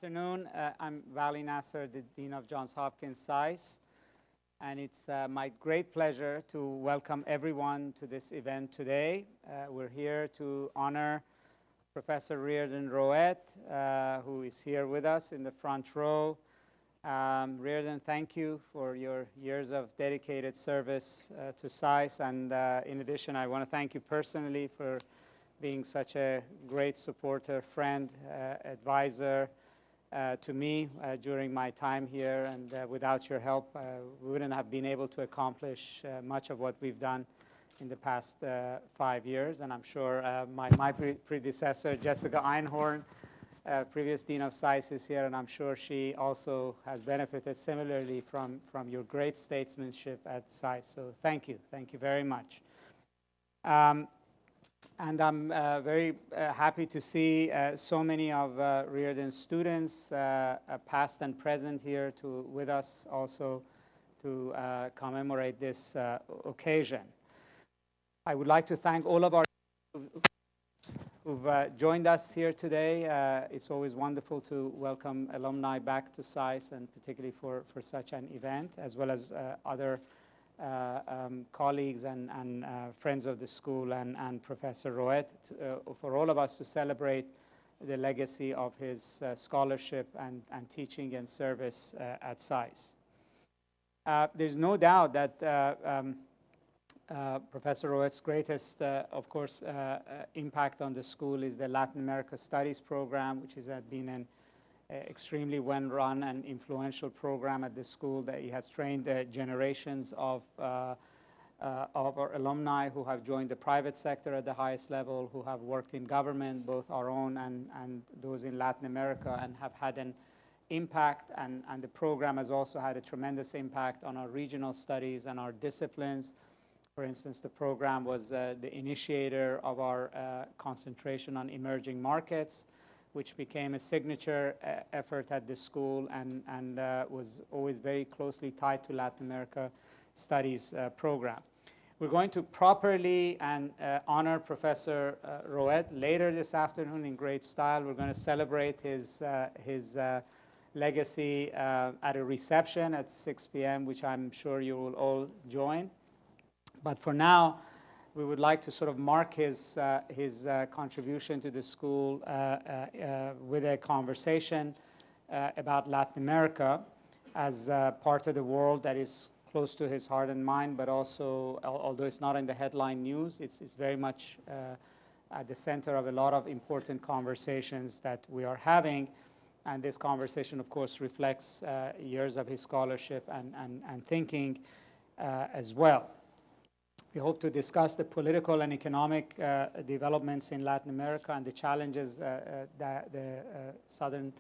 Afternoon. I'm Vali Nasser, the Dean of Johns Hopkins SAIS, and it's my great pleasure to welcome everyone to this event today. We're here to honor Professor Reardon Rowett, who is here with us in the front row. Reardon, thank you for your years of dedicated service to SAIS, and in addition, I want to thank you personally for being such a great supporter, friend, advisor, to me during my time here, and without your help, we wouldn't have been able to accomplish much of what we've done in the past 5 years. And I'm sure my predecessor, Jessica Einhorn, previous Dean of SAIS, is here, and I'm sure she also has benefited similarly from your great statesmanship at SAIS. So thank you very much. And I'm very happy to see so many of Reardon's students, past and present, here with us also to commemorate this occasion. I would like to thank all of our who've joined us here today. It's always wonderful to welcome alumni back to SAIS, and particularly for such an event, as well as other colleagues and friends of the school and Professor Rowett, for all of us to celebrate the legacy of his scholarship and teaching and service at SAIS. There's no doubt that Professor Rowett's greatest, of course, impact on the school is the Latin America Studies program, which has been an extremely well-run and influential program at the school that he has trained generations of our alumni who have joined the private sector at the highest level, who have worked in government, both our own and those in Latin America, and have had an impact. And the program has also had a tremendous impact on our regional studies and our disciplines. For instance, the program was the initiator of our concentration on emerging markets, which became a signature effort at the school and was always very closely tied to Latin America Studies program. We're going to properly and honor Professor Rowett later this afternoon in great style. We're going to celebrate his legacy at a reception at 6 p.m., which I'm sure you will all join. But for now, we would like to sort of mark his contribution to the school with a conversation about Latin America as part of the world that is close to his heart and mind, but also, although it's not in the headline news, it's very much at the center of a lot of important conversations that we are having. And this conversation, of course, reflects years of his scholarship and thinking as well. We hope to discuss the political and economic developments in Latin America and the challenges that the southern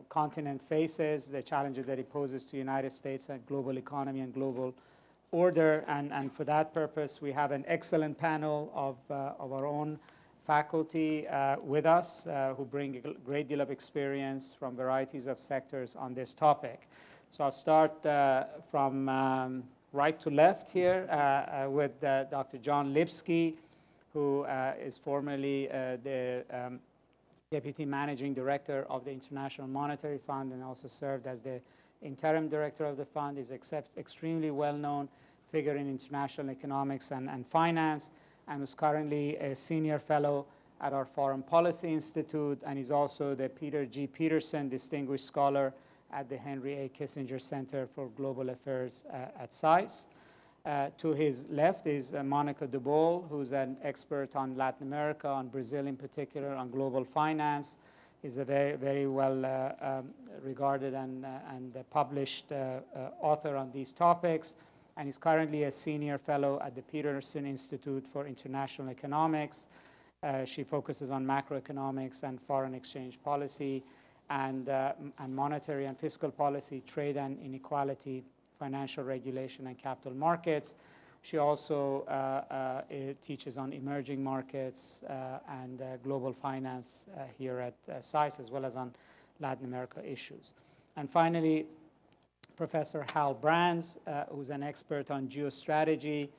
continent faces, the challenges that it poses to the United States and global economy and global order. And for that purpose, we have an excellent panel of our own faculty with us who bring a great deal of experience from varieties of sectors on this topic. So I'll start from right to left here with Dr. John Lipsky, who is formerly the Deputy Managing Director of the International Monetary Fund and also served as the Interim Director of the Fund. He's extremely well-known figure in international economics and finance, and is currently a Senior Fellow at our Foreign Policy Institute, and he's also the Peter G. Peterson Distinguished Scholar at the Henry A. Kissinger Center for Global Affairs at SAIS. To his left is Monica Dubois, who's an expert on Latin America, on Brazil in particular, on global finance. He's a very, very well regarded and published author on these topics, and he's currently a Senior Fellow at the Peterson Institute for International Economics. She focuses on macroeconomics and foreign exchange policy, and monetary and fiscal policy, trade and inequality, financial regulation, and capital markets. She also teaches on emerging markets and global finance here at SAIS, as well as on Latin America issues. And finally, Professor Hal Brands, who's an expert on geostrategy,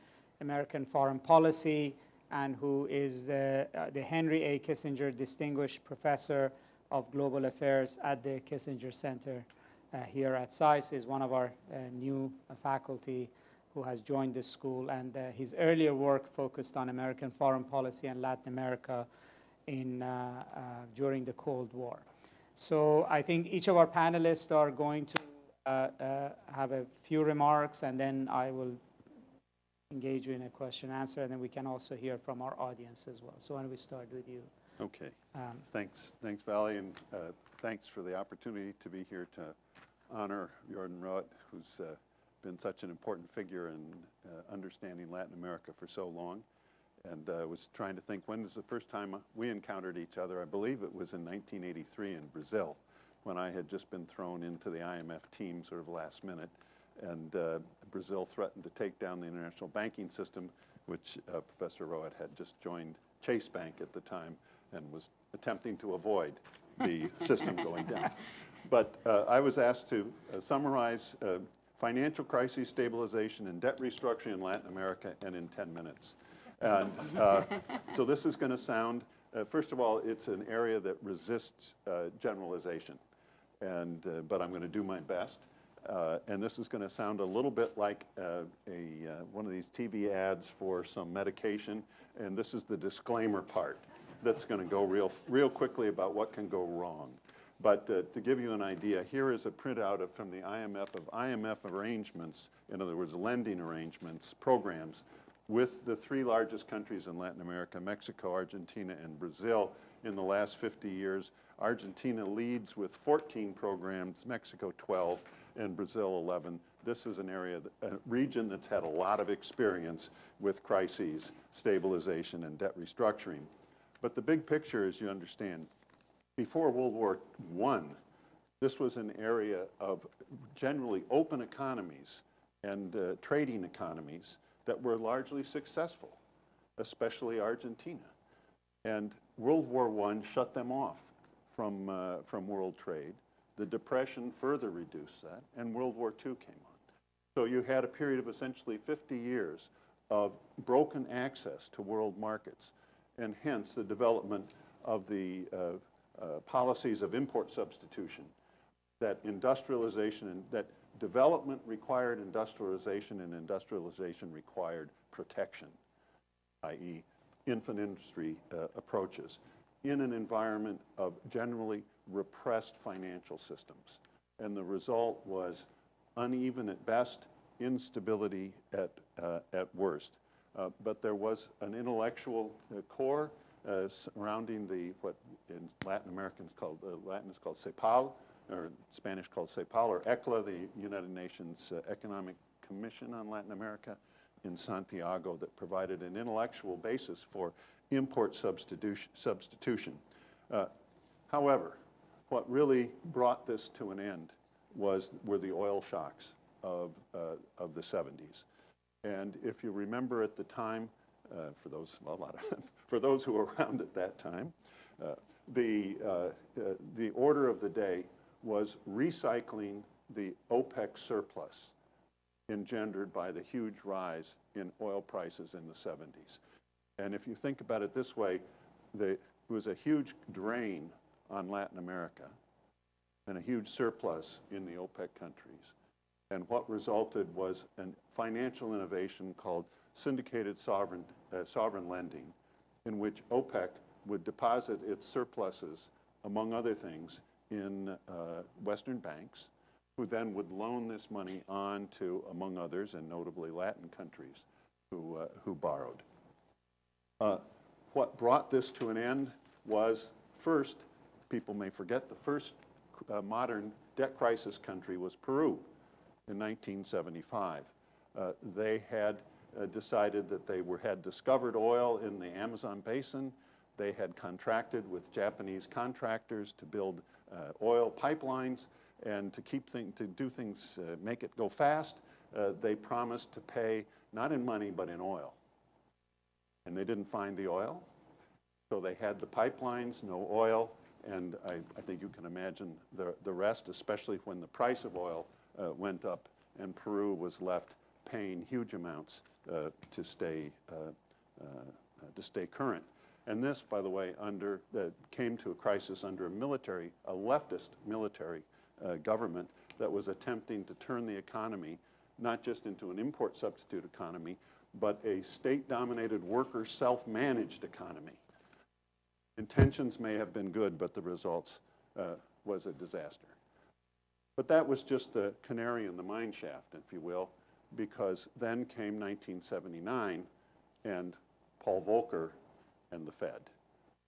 American foreign policy, and who is the Henry A. Kissinger Distinguished Professor of Global Affairs at the Kissinger Center here at SAIS, is one of our new faculty who has joined this school, and his earlier work focused on American foreign policy and Latin America during the Cold War. So I think each of our panelists are going to have a few remarks, and then I will engage you in a question and answer, and then we can also hear from our audience as well. So why don't we start with you? Okay. Thanks, Vali, and thanks for the opportunity to be here to honor Jordan Roet, who's been such an important figure in understanding Latin America for so long. And I was trying to think, when was the first time we encountered each other? I believe it was in 1983 in Brazil, when I had just been thrown into the IMF team sort of last minute. And Brazil threatened to take down the international banking system, which Professor Roet had just joined Chase Bank at the time and was attempting to avoid the system going down. But I was asked to summarize financial crisis, stabilization, and debt restructuring in Latin America, and in 10 minutes. And so this is going to sound, first of all, it's an area that resists generalization, but I'm going to do my best. And this is going to sound a little bit like one of these TV ads for some medication, and this is the disclaimer part that's going to go real quickly about what can go wrong. But to give you an idea, here is a printout from the IMF of IMF arrangements, in other words, lending arrangements, programs, with the three largest countries in Latin America, Mexico, Argentina, and Brazil. In the last 50 years, Argentina leads with 14 programs, Mexico 12, and Brazil 11. This is an area, a region that's had a lot of experience with crises, stabilization, and debt restructuring. But the big picture, as you understand, before World War I, this was an area of generally open economies and trading economies that were largely successful, especially Argentina. And World War I shut them off from world trade. The Depression further reduced that, and World War II came on. So you had a period of essentially 50 years of broken access to world markets, and hence the development of the policies of import substitution, that industrialization and that development required industrialization, and industrialization required protection, i.e. infant industry approaches, in an environment of generally repressed financial systems. And the result was uneven at best, instability at worst. But there was an intellectual core surrounding what in Latin is called CEPAL, or Spanish called CEPAL, or ECLA, the United Nations Economic Commission on Latin America in Santiago, that provided an intellectual basis for import substitution. However, what really brought this to an end were the oil shocks of the 70s. And if you remember at the time, for those who were around at that time, the order of the day was recycling the OPEC surplus engendered by the huge rise in oil prices in the 70s. And if you think about it this way, it was a huge drain on Latin America and a huge surplus in the OPEC countries. And what resulted was a financial innovation called syndicated sovereign lending, in which OPEC would deposit its surpluses, among other things, in Western banks, who then would loan this money on to, among others, and notably Latin countries who borrowed. What brought this to an end was, first, people may forget, the first modern debt crisis country was Peru in 1975. They had decided that they had discovered oil in the Amazon basin. They had contracted with Japanese contractors to build oil pipelines, and to do things, make it go fast, they promised to pay not in money but in oil. And they didn't find the oil, so they had the pipelines, no oil, and I think you can imagine the rest, especially when the price of oil went up and Peru was left paying huge amounts to stay current. And this, by the way, came to a crisis under a leftist military government that was attempting to turn the economy not just into an import substitute economy, but a state-dominated worker self-managed economy. Intentions may have been good, but the results was a disaster. But that was just the canary in the mine shaft, if you will, because then came 1979 and Paul Volcker and the Fed,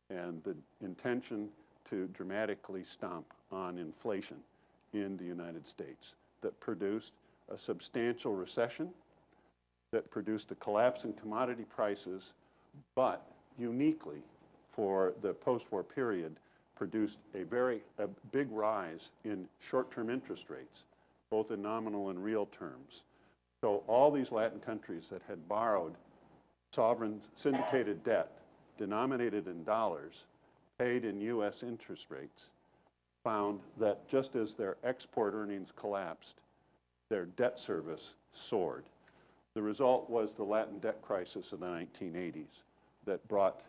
and the intention to dramatically stomp on inflation in the United States that produced a substantial recession, that produced a collapse in commodity prices, but uniquely for the post-war period, produced a big rise in short-term interest rates, both in nominal and real terms. So all these Latin countries that had borrowed sovereign syndicated debt denominated in dollars, paid in US interest rates, found that just as their export earnings collapsed, their debt service soared. The result was the Latin debt crisis of the 1980s that brought,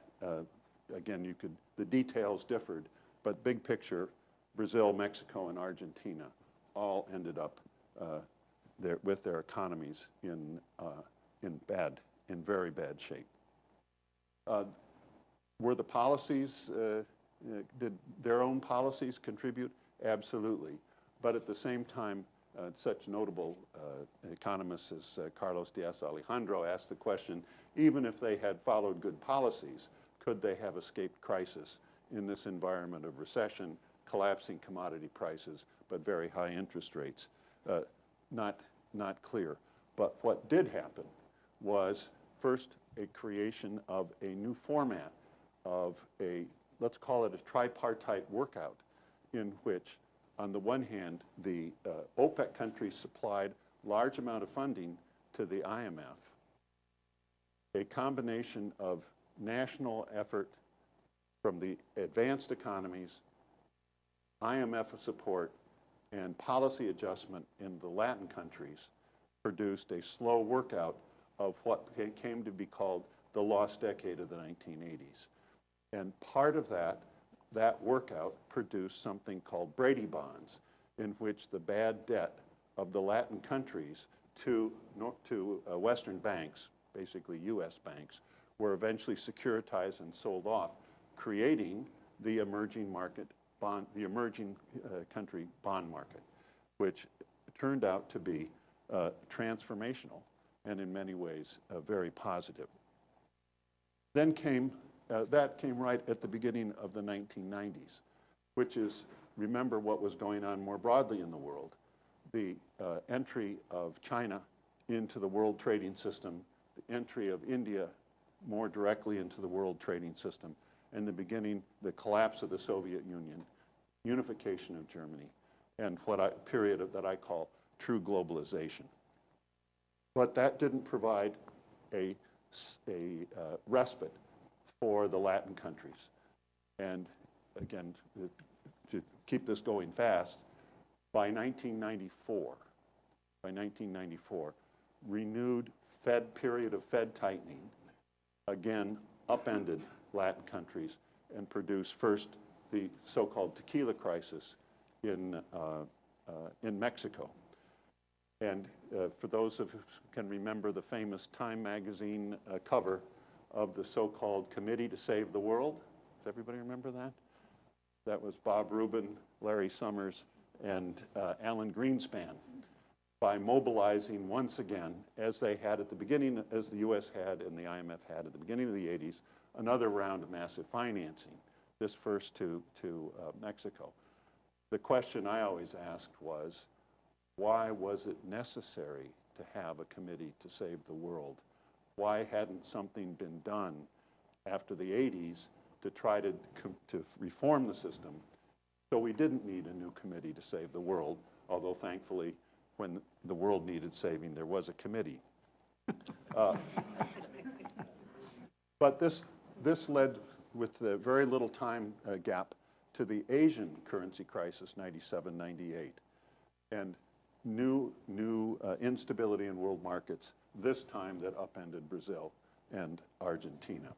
again, the details differed, but big picture, Brazil, Mexico, and Argentina all ended up with their economies in very bad shape. Were the policies, did their own policies contribute? Absolutely. But at the same time, such notable economists as Carlos Diaz Alejandro asked the question, even if they had followed good policies, could they have escaped crisis in this environment of recession, collapsing commodity prices, but very high interest rates? Not clear. But what did happen was first a creation of a new format of let's call it a tripartite workout, in which on the one hand, the OPEC countries supplied large amount of funding to the IMF, a combination of national effort from the advanced economies, IMF support, and policy adjustment in the Latin countries produced a slow workout of what came to be called the lost decade of the 1980s. And part of that workout produced something called Brady bonds, in which the bad debt of the Latin countries to Western banks, basically US banks, were eventually securitized and sold off, creating the emerging country bond market, which turned out to be transformational and in many ways very positive. Then that came right at the beginning of the 1990s, which is, remember what was going on more broadly in the world, the entry of China into the world trading system, the entry of India more directly into the world trading system, and the collapse of the Soviet Union, unification of Germany, and period that I call true globalization. But that didn't provide a respite for the Latin countries. And again, to keep this going fast, by 1994, renewed period of Fed tightening, again, upended Latin countries and produced first the so-called tequila crisis in Mexico. And for those of you who can remember the famous Time magazine cover of the so-called Committee to Save the World, does everybody remember that? That was Bob Rubin, Larry Summers, and Alan Greenspan, by mobilizing once again, as they had at the beginning, as the US had and the IMF had at the beginning of the 80s, another round of massive financing, this first to Mexico. The question I always asked was, why was it necessary to have a committee to save the world? Why hadn't something been done after the 80s to try to reform the system? So we didn't need a new committee to save the world, although thankfully, when the world needed saving, there was a committee. But this led, with very little time gap, to the Asian currency crisis, 97, 98, and new instability in world markets, this time that upended Brazil and Argentina.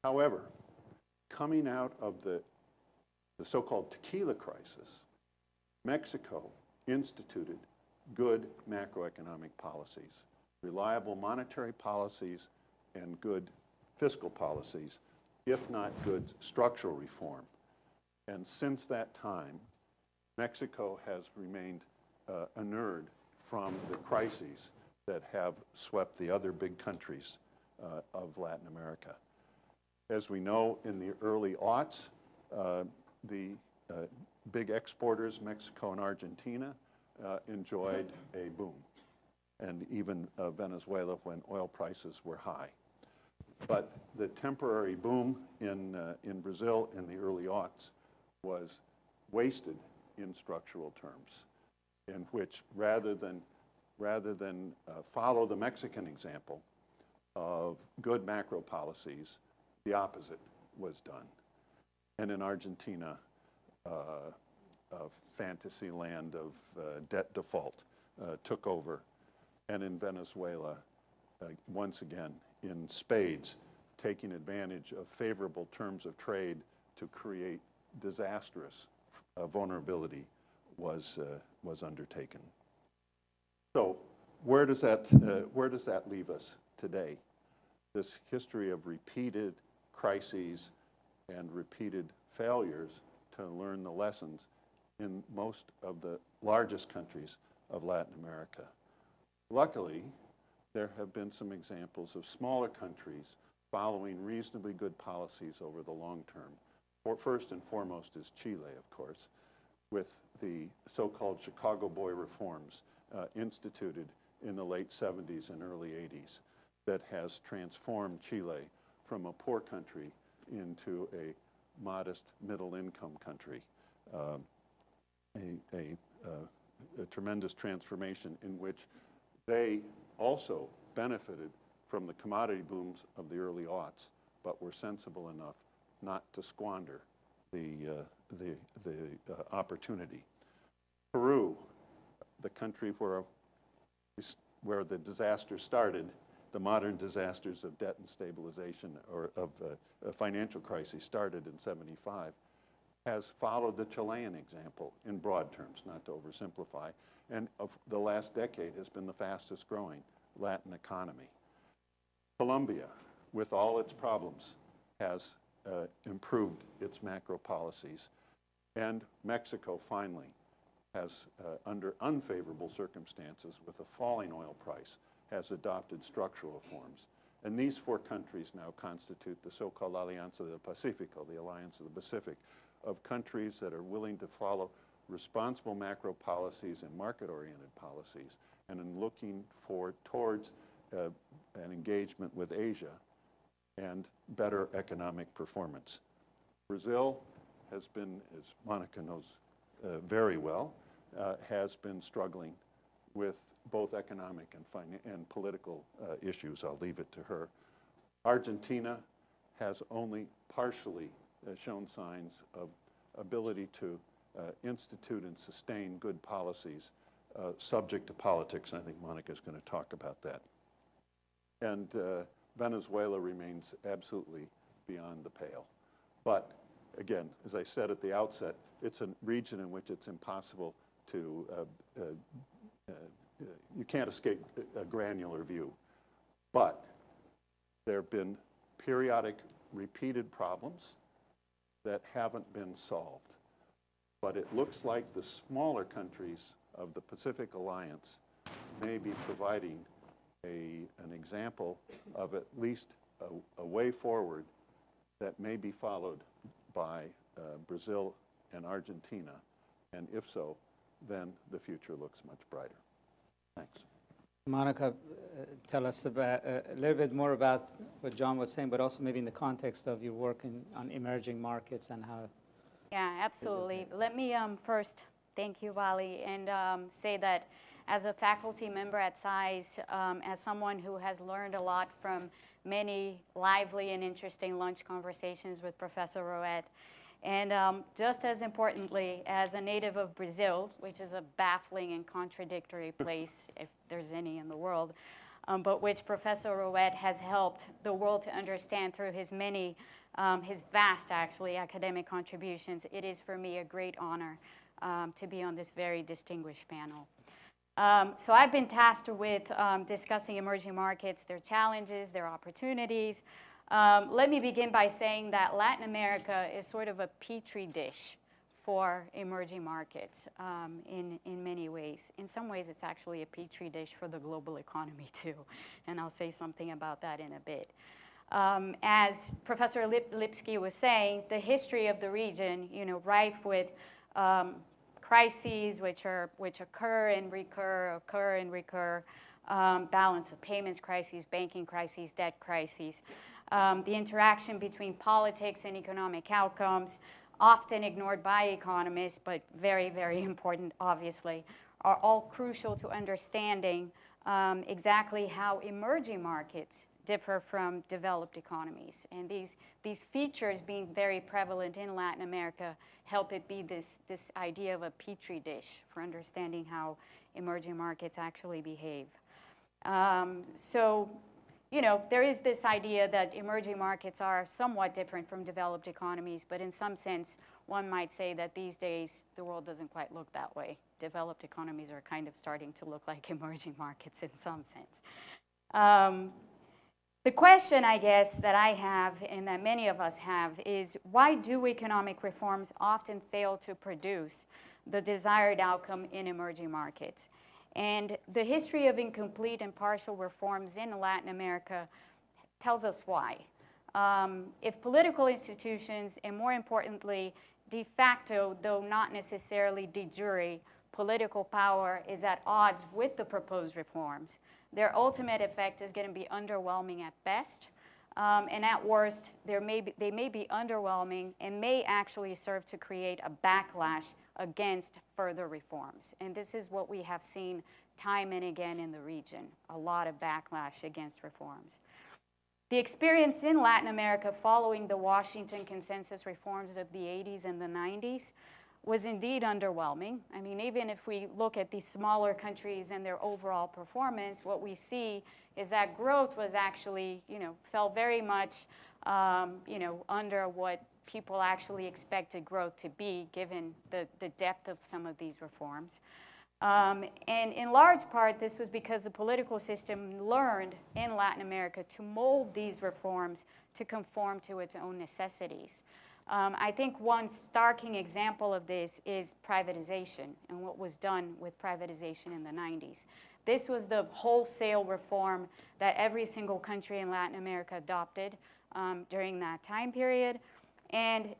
However, coming out of the so-called tequila crisis, Mexico instituted good macroeconomic policies, reliable monetary policies, and good fiscal policies, if not good structural reform. And since that time, Mexico has remained inured from the crises that have swept the other big countries of Latin America. As we know, in the early aughts, the big exporters, Mexico and Argentina, enjoyed a boom, and even Venezuela when oil prices were high. But the temporary boom in Brazil in the early aughts was wasted in structural terms, in which rather than follow the Mexican example of good macro policies, the opposite was done. And in Argentina, a fantasy land of debt default took over. And in Venezuela, once again, in spades, taking advantage of favorable terms of trade to create disastrous vulnerability was undertaken. So where does that leave us today? This history of repeated crises and repeated failures to learn the lessons in most of the largest countries of Latin America. Luckily, there have been some examples of smaller countries following reasonably good policies over the long term. First and foremost is Chile, of course, with the so-called Chicago Boy reforms instituted in the late 70s and early 80s that has transformed Chile from a poor country into a modest middle-income country. A tremendous transformation in which they also benefited from the commodity booms of the early aughts, but were sensible enough not to squander the opportunity. Peru, the country where the disaster started, the modern disasters of debt and stabilization, or of a financial crisis started in '75, has followed the Chilean example in broad terms, not to oversimplify, and of the last decade has been the fastest growing Latin economy. Colombia, with all its problems, has improved its macro policies. And Mexico, finally, has, under unfavorable circumstances with a falling oil price, has adopted structural reforms. And these four countries now constitute the so-called Alianza del Pacífico, the Alliance of the Pacific, of countries that are willing to follow responsible macro policies and market-oriented policies, and in looking towards an engagement with Asia and better economic performance. Brazil has been, as Monica knows very well, has been struggling with both economic and political issues. I'll leave it to her. Argentina has only partially shown signs of ability to institute and sustain good policies subject to politics. I think Monica's going to talk about that. And Venezuela remains absolutely beyond the pale. But again, as I said at the outset, it's a region in which it's impossible to, you can't escape a granular view. But there have been periodic repeated problems that haven't been solved. But it looks like the smaller countries of the Pacific Alliance may be providing an example of at least a way forward that may be followed by Brazil and Argentina. And if so, then the future looks much brighter. Thanks. Monica, tell us about, a little bit more about what John was saying, but also maybe in the context of your work on emerging markets and how. Yeah, absolutely. Let me first thank you, Vali, and say that as a faculty member at SAIS, as someone who has learned a lot from many lively and interesting lunch conversations with Professor Roet, and just as importantly, as a native of Brazil, which is a baffling and contradictory place, if there's any in the world, but which Professor Rouet has helped the world to understand through his vast, actually, academic contributions. It is, for me, a great honor to be on this very distinguished panel. So I've been tasked with discussing emerging markets, their challenges, their opportunities. Let me begin by saying that Latin America is sort of a petri dish for emerging markets in many ways. In some ways, it's actually a petri dish for the global economy too, and I'll say something about that in a bit. As Professor Lipsky was saying, the history of the region, rife with crises which occur and recur, balance of payments crises, banking crises, debt crises, the interaction between politics and economic outcomes, often ignored by economists, but very, very important, obviously, are all crucial to understanding exactly how emerging markets differ from developed economies. And these features being very prevalent in Latin America help it be this idea of a petri dish for understanding how emerging markets actually behave. So, there is this idea that emerging markets are somewhat different from developed economies, but in some sense, one might say that these days, the world doesn't quite look that way. Developed economies are kind of starting to look like emerging markets in some sense. The question, I guess, that I have and that many of us have is, why do economic reforms often fail to produce the desired outcome in emerging markets? And the history of incomplete and partial reforms in Latin America tells us why. If political institutions, and more importantly, de facto, though not necessarily de jure, political power is at odds with the proposed reforms, their ultimate effect is going to be underwhelming at best, and at worst, they may be underwhelming and may actually serve to create a backlash against further reforms. And this is what we have seen time and again in the region, a lot of backlash against reforms. The experience in Latin America following the Washington Consensus reforms of the 80s and the 90s was indeed underwhelming. I mean, even if we look at these smaller countries and their overall performance, what we see is that growth was actually, fell very much, under what people actually expected growth to be, given the depth of some of these reforms. And in large part, this was because the political system learned in Latin America to mold these reforms to conform to its own necessities. I think one starking example of this is privatization and what was done with privatization in the 90s. This was the wholesale reform that every single country in Latin America adopted during that time period. And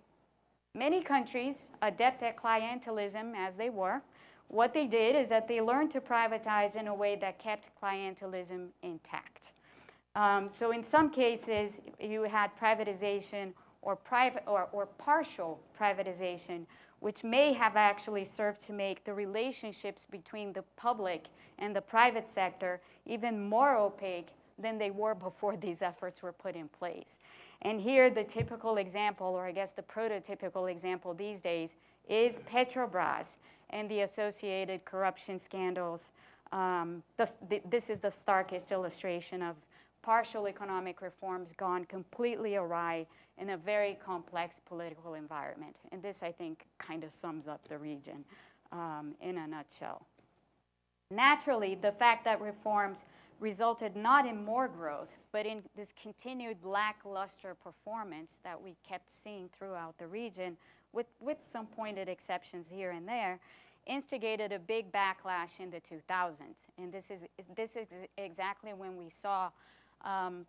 many countries, adept at clientelism as they were, what they did is that they learned to privatize in a way that kept clientelism intact. So in some cases, you had privatization or partial privatization, which may have actually served to make the relationships between the public and the private sector even more opaque than they were before these efforts were put in place. And here, the typical example, or I guess the prototypical example these days, is Petrobras and the associated corruption scandals. This is the starkest illustration of partial economic reforms gone completely awry in a very complex political environment. And this, I think, kind of sums up the region in a nutshell. Naturally, the fact that reforms resulted not in more growth, but in this continued lackluster performance that we kept seeing throughout the region, with some pointed exceptions here and there, instigated a big backlash in the 2000s. And this is exactly when we saw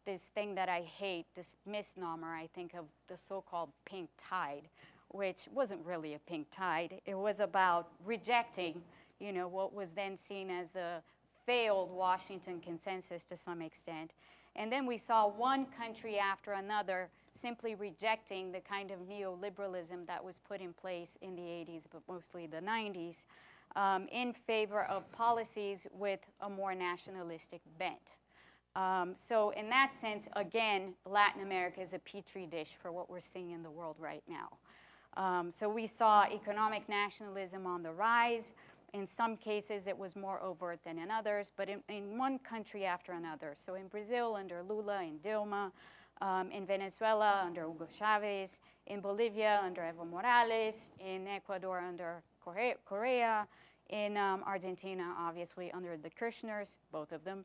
this thing that I hate, this misnomer, I think, of the so-called pink tide, which wasn't really a pink tide. It was about rejecting, what was then seen as the failed Washington Consensus to some extent. And then we saw one country after another simply rejecting the kind of neoliberalism that was put in place in the 80s, but mostly the 90s, in favor of policies with a more nationalistic bent. So in that sense, again, Latin America is a petri dish for what we're seeing in the world right now. So we saw economic nationalism on the rise, in some cases it was more overt than in others, but in one country after another. So in Brazil under Lula and Dilma, in Venezuela under Hugo Chavez, in Bolivia under Evo Morales, in Ecuador under Correa, in Argentina obviously under the Kirchners, both of them.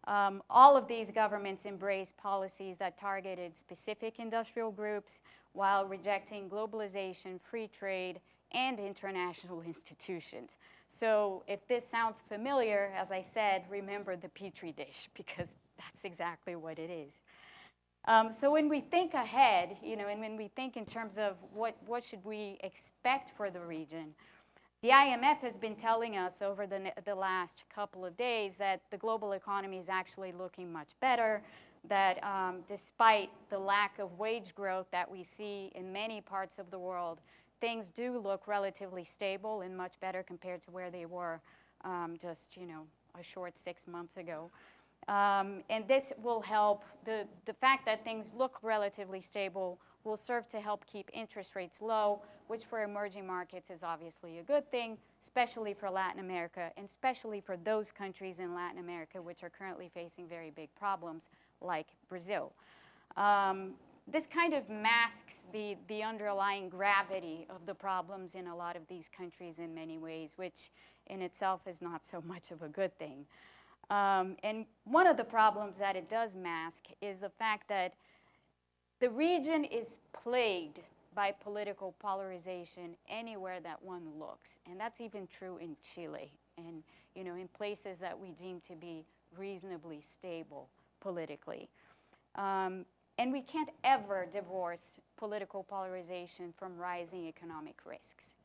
All of these governments embraced policies that targeted specific industrial groups while rejecting globalization, free trade, and international institutions. So if this sounds familiar, as I said, remember the Petri dish, because that's exactly what it is. So when we think ahead, and when we think in terms of what should we expect for the region, the IMF has been telling us over the last couple of days that the global economy is actually looking much better, that despite the lack of wage growth that we see in many parts of the world, things do look relatively stable and much better compared to where they were just, a short 6 months ago. And this will help, the fact that things look relatively stable will serve to help keep interest rates low, which for emerging markets is obviously a good thing, especially for Latin America, and especially for those countries in Latin America which are currently facing very big problems, like Brazil. This kind of masks the underlying gravity of the problems in a lot of these countries in many ways, which in itself is not so much of a good thing. And one of the problems that it does mask is the fact that the region is plagued by political polarization anywhere that one looks. And that's even true in Chile and in places that we deem to be reasonably stable politically. And we can't ever divorce political polarization from rising economic risks.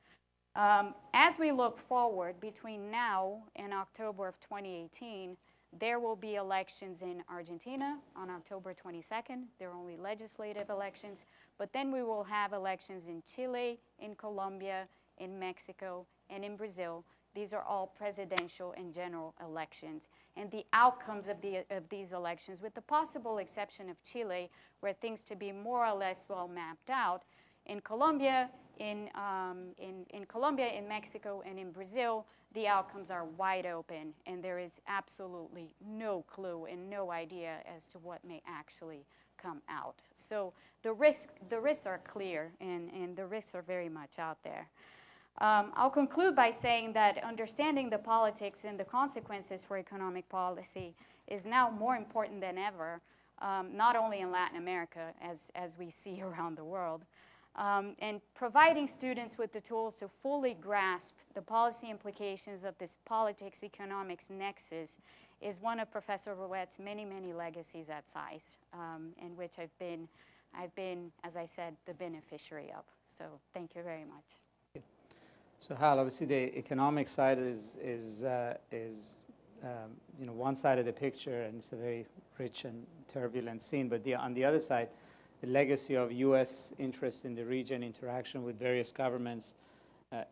As we look forward, between now and October of 2018, there will be elections in Argentina on October 22nd. They're only legislative elections. But then we will have elections in Chile, in Colombia, in Mexico, and in Brazil. These are all presidential and general elections. And the outcomes of these elections, with the possible exception of Chile, where things to be more or less well mapped out, in Colombia, in Mexico, and in Brazil, the outcomes are wide open, and there is absolutely no clue and no idea as to what may actually come out. So the risks are clear, and the risks are very much out there. I'll conclude by saying that understanding the politics and the consequences for economic policy is now more important than ever, not only in Latin America, as we see around the world. And providing students with the tools to fully grasp the policy implications of this politics-economics nexus is one of Professor Rouette's many, many legacies at SAIS, and which I've been, as I said, the beneficiary of. So thank you very much. So Hal, obviously the economic side is one side of the picture, and it's a very rich and turbulent scene. But on the other side, the legacy of U.S. interest in the region, interaction with various governments,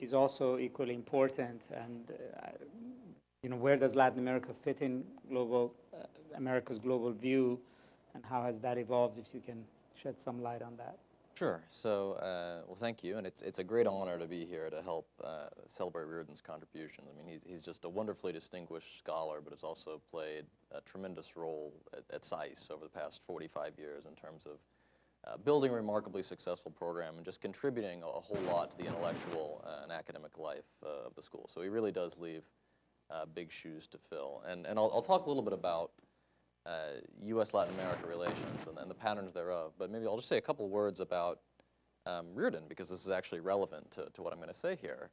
is also equally important. And where does Latin America fit in America's global view, and how has that evolved? If you can shed some light on that. Sure. So, well, thank you, and it's a great honor to be here to help celebrate Reardon's contribution. I mean, he's just a wonderfully distinguished scholar, but has also played a tremendous role at SAIS over the past 45 years in terms of building a remarkably successful program and just contributing a whole lot to the intellectual and academic life of the school. So he really does leave big shoes to fill. And I'll talk a little bit about U.S.-Latin America relations and the patterns thereof, but maybe I'll just say a couple words about Reardon, because this is actually relevant to what I'm going to say here,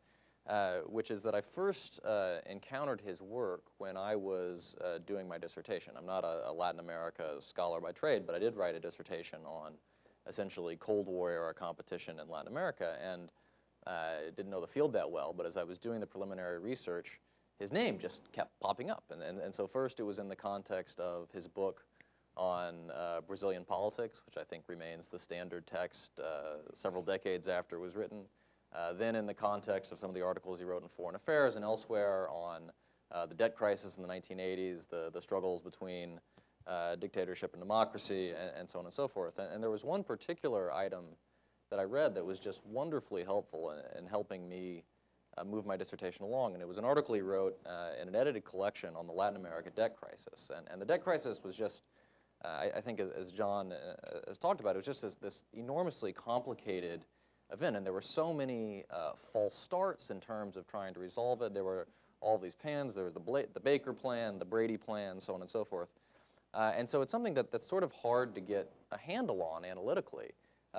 which is that I first encountered his work when I was doing my dissertation. I'm not a Latin America scholar by trade, but I did write a dissertation on essentially Cold War era competition in Latin America, and didn't know the field that well, but as I was doing the preliminary research, his name just kept popping up. And so first it was in the context of his book on Brazilian politics, which I think remains the standard text several decades after it was written. Then in the context of some of the articles he wrote in Foreign Affairs and elsewhere on the debt crisis in the 1980s, the struggles between dictatorship and democracy, and so on and so forth. And there was one particular item that I read that was just wonderfully helpful in helping me move my dissertation along. And it was an article he wrote in an edited collection on the Latin America debt crisis. And the debt crisis was just, I think as John has talked about, it was just this enormously complicated event. And there were so many false starts in terms of trying to resolve it. There were all these plans. There was the Baker plan, the Brady plan, so on and so forth. And so it's something that's sort of hard to get a handle on analytically.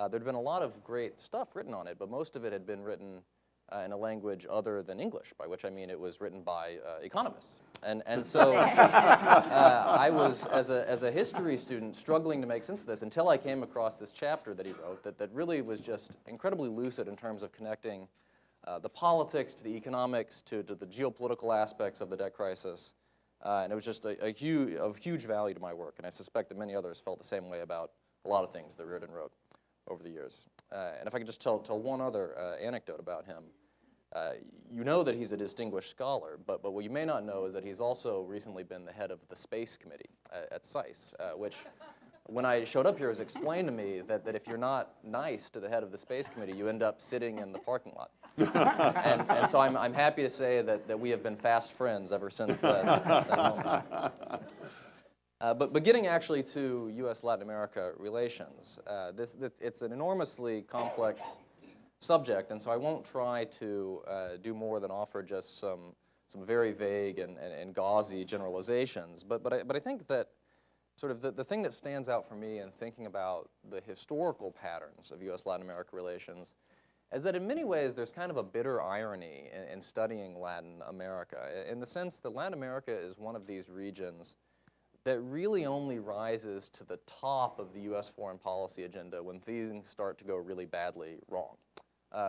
There'd been a lot of great stuff written on it, but most of it had been written in a language other than English, by which I mean it was written by economists. And so I was, as a history student, struggling to make sense of this until I came across this chapter that he wrote that really was just incredibly lucid in terms of connecting the politics to the economics to the geopolitical aspects of the debt crisis. And it was just of huge value to my work, and I suspect that many others felt the same way about a lot of things that Reardon wrote over the years. And if I could just tell one other anecdote about him. You know that he's a distinguished scholar, but what you may not know is that he's also recently been the head of the Space Committee at SAIS, which, when I showed up here, was explained to me that if you're not nice to the head of the Space Committee, you end up sitting in the parking lot. And so I'm happy to say that we have been fast friends ever since that moment. But getting actually to U.S.-Latin America relations, it's an enormously complex subject, and so I won't try to do more than offer just some very vague and gauzy generalizations. But I think that sort of the thing that stands out for me in thinking about the historical patterns of U.S.-Latin America relations is that in many ways there's kind of a bitter irony in studying Latin America, in the sense that Latin America is one of these regions that really only rises to the top of the U.S. foreign policy agenda when things start to go really badly wrong.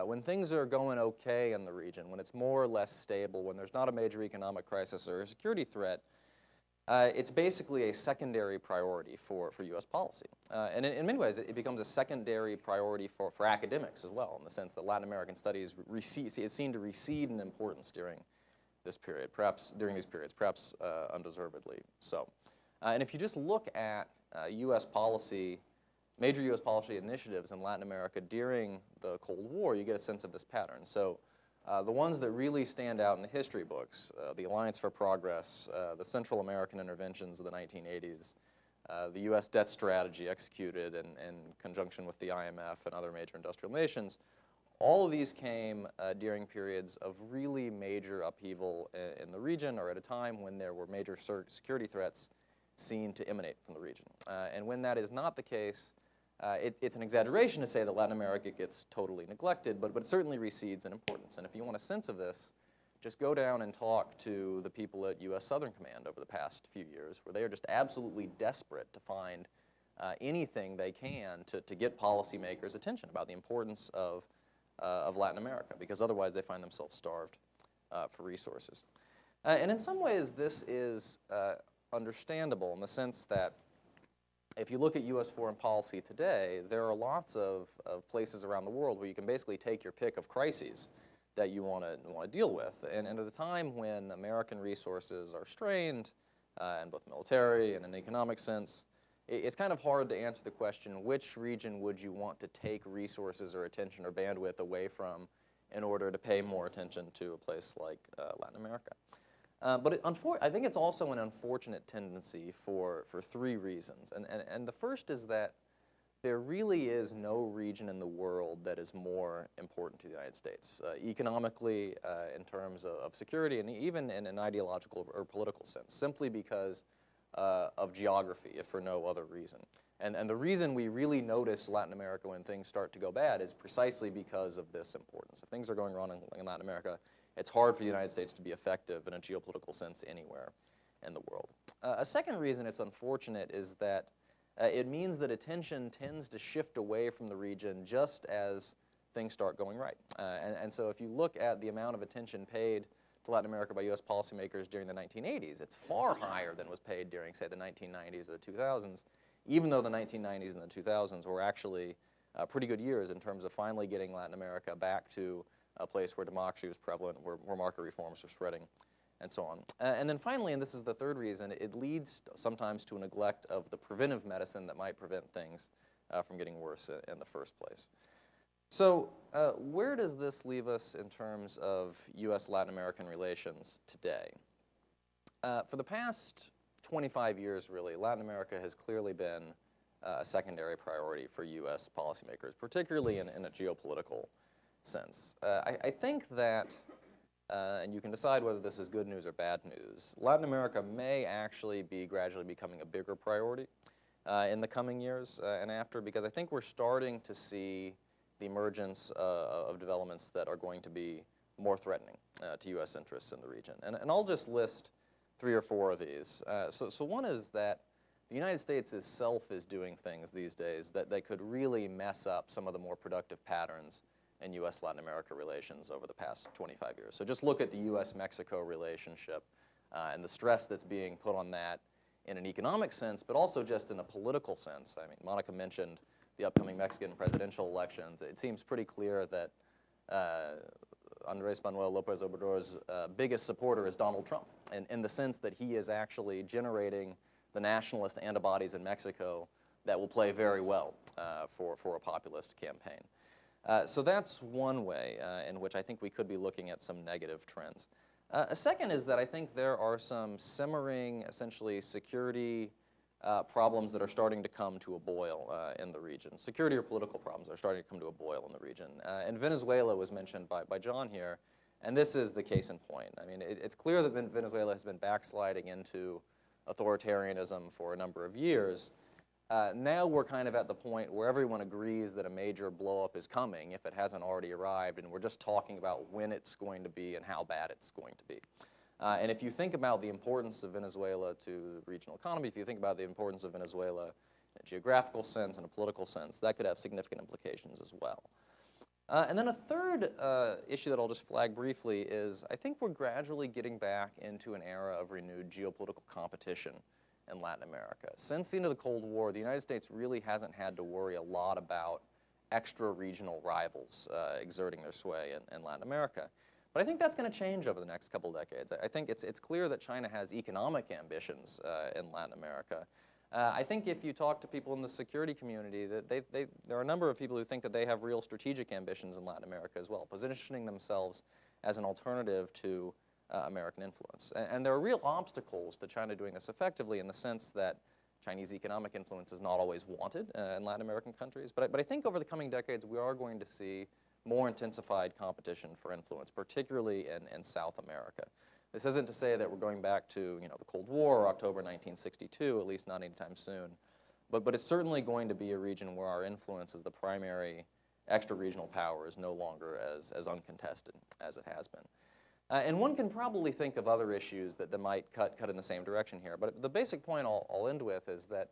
When things are going okay in the region, when it's more or less stable, when there's not a major economic crisis or a security threat, it's basically a secondary priority for U.S. policy. And in many ways, it becomes a secondary priority for academics as well, in the sense that Latin American studies is seen to recede in importance during this period, perhaps undeservedly so. And if you just look at U.S. policy, major U.S. policy initiatives in Latin America during the Cold War, you get a sense of this pattern. So the ones that really stand out in the history books, the Alliance for Progress, the Central American interventions of the 1980s, the U.S. debt strategy executed in conjunction with the IMF and other major industrial nations, all of these came during periods of really major upheaval in the region, or at a time when there were major security threats seen to emanate from the region. And when that is not the case, it's an exaggeration to say that Latin America gets totally neglected, but it certainly recedes in importance. And if you want a sense of this, just go down and talk to the people at U.S. Southern Command over the past few years, where they are just absolutely desperate to find anything they can to get policymakers' attention about the importance of Latin America, because otherwise they find themselves starved for resources. And in some ways, this is understandable in the sense that if you look at U.S. foreign policy today, there are lots of places around the world where you can basically take your pick of crises that you want to deal with. And at a time when American resources are strained, in both military and in an economic sense, it's kind of hard to answer the question, which region would you want to take resources or attention or bandwidth away from in order to pay more attention to a place like Latin America? But I think it's also an unfortunate tendency for three reasons. And the first is that there really is no region in the world that is more important to the United States, economically, in terms of security, and even in an ideological or political sense, simply because of geography, if for no other reason. And the reason we really notice Latin America when things start to go bad is precisely because of this importance. If things are going wrong in Latin America, it's hard for the United States to be effective in a geopolitical sense anywhere in the world. A second reason it's unfortunate is that it means that attention tends to shift away from the region just as things start going right. And so if you look at the amount of attention paid to Latin America by U.S. policymakers during the 1980s, it's far higher than was paid during, say, the 1990s or the 2000s, even though the 1990s and the 2000s were actually pretty good years in terms of finally getting Latin America back to a place where democracy was prevalent, where market reforms were spreading, and so on. And then finally, and this is the third reason, it leads sometimes to a neglect of the preventive medicine that might prevent things from getting worse in the first place. So where does this leave us in terms of U.S.-Latin American relations today? For the past 25 years, really, Latin America has clearly been a secondary priority for U.S. policymakers, particularly in a geopolitical sense. I think that, and you can decide whether this is good news or bad news, Latin America may actually be gradually becoming a bigger priority in the coming years and after, because I think we're starting to see the emergence of developments that are going to be more threatening to U.S. interests in the region. And I'll just list 3 or 4 of these. So one is that the United States itself is doing things these days that could really mess up some of the more productive patterns in U.S.-Latin America relations over the past 25 years. So just look at the U.S.-Mexico relationship and the stress that's being put on that in an economic sense, but also just in a political sense. I mean, Monica mentioned the upcoming Mexican presidential elections. It seems pretty clear that Andrés Manuel López Obrador's biggest supporter is Donald Trump, in the sense that he is actually generating the nationalist antibodies in Mexico that will play very well for a populist campaign. So that's one way in which I think we could be looking at some negative trends. A second is that I think there are some simmering, essentially, security problems that are starting to come to a boil in the region. Security or political problems are starting to come to a boil in the region. And Venezuela was mentioned by John here, and this is the case in point. I mean, it's clear that Venezuela has been backsliding into authoritarianism for a number of years. Now we're kind of at the point where everyone agrees that a major blow-up is coming if it hasn't already arrived, and we're just talking about when it's going to be and how bad it's going to be. And if you think about the importance of Venezuela to the regional economy, if you think about the importance of Venezuela in a geographical sense and a political sense, that could have significant implications as well. And then a third issue that I'll just flag briefly is I think we're gradually getting back into an era of renewed geopolitical competition in Latin America. Since the end of the Cold War, the United States really hasn't had to worry a lot about extra-regional rivals exerting their sway in Latin America. But I think that's going to change over the next couple of decades. I think it's clear that China has economic ambitions in Latin America. I think if you talk to people in the security community, that there are a number of people who think that they have real strategic ambitions in Latin America as well, positioning themselves as an alternative to American influence. And there are real obstacles to China doing this effectively in the sense that Chinese economic influence is not always wanted in Latin American countries. But I think over the coming decades, we are going to see more intensified competition for influence, particularly in South America. This isn't to say that we're going back to the Cold War or October 1962, at least not anytime soon. But it's certainly going to be a region where our influence as the primary extra-regional power is no longer as uncontested as it has been. And one can probably think of other issues that might cut in the same direction here. But the basic point I'll end with is that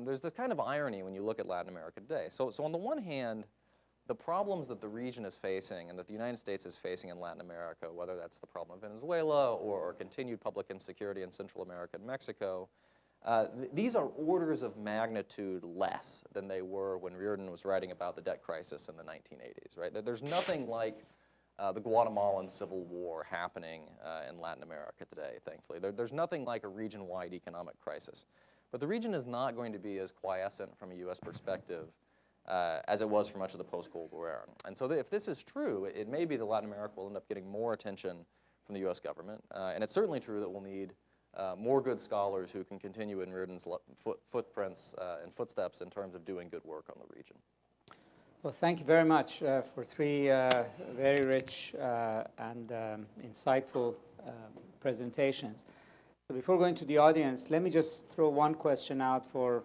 there's this kind of irony when you look at Latin America today. So on the one hand, the problems that the region is facing and that the United States is facing in Latin America, whether that's the problem of Venezuela or continued public insecurity in Central America and Mexico, these are orders of magnitude less than they were when Reardon was writing about the debt crisis in the 1980s, right? There's nothing like the Guatemalan Civil War happening in Latin America today, thankfully. There's nothing like a region-wide economic crisis. But the region is not going to be as quiescent from a U.S. perspective as it was for much of the post-Cold War era. And so if this is true, it may be that Latin America will end up getting more attention from the U.S. government. And it's certainly true that we'll need more good scholars who can continue in Reardon's footprints and footsteps in terms of doing good work on the region. Well, thank you very much for 3 very rich and insightful presentations. So before going to the audience, let me just throw one question out for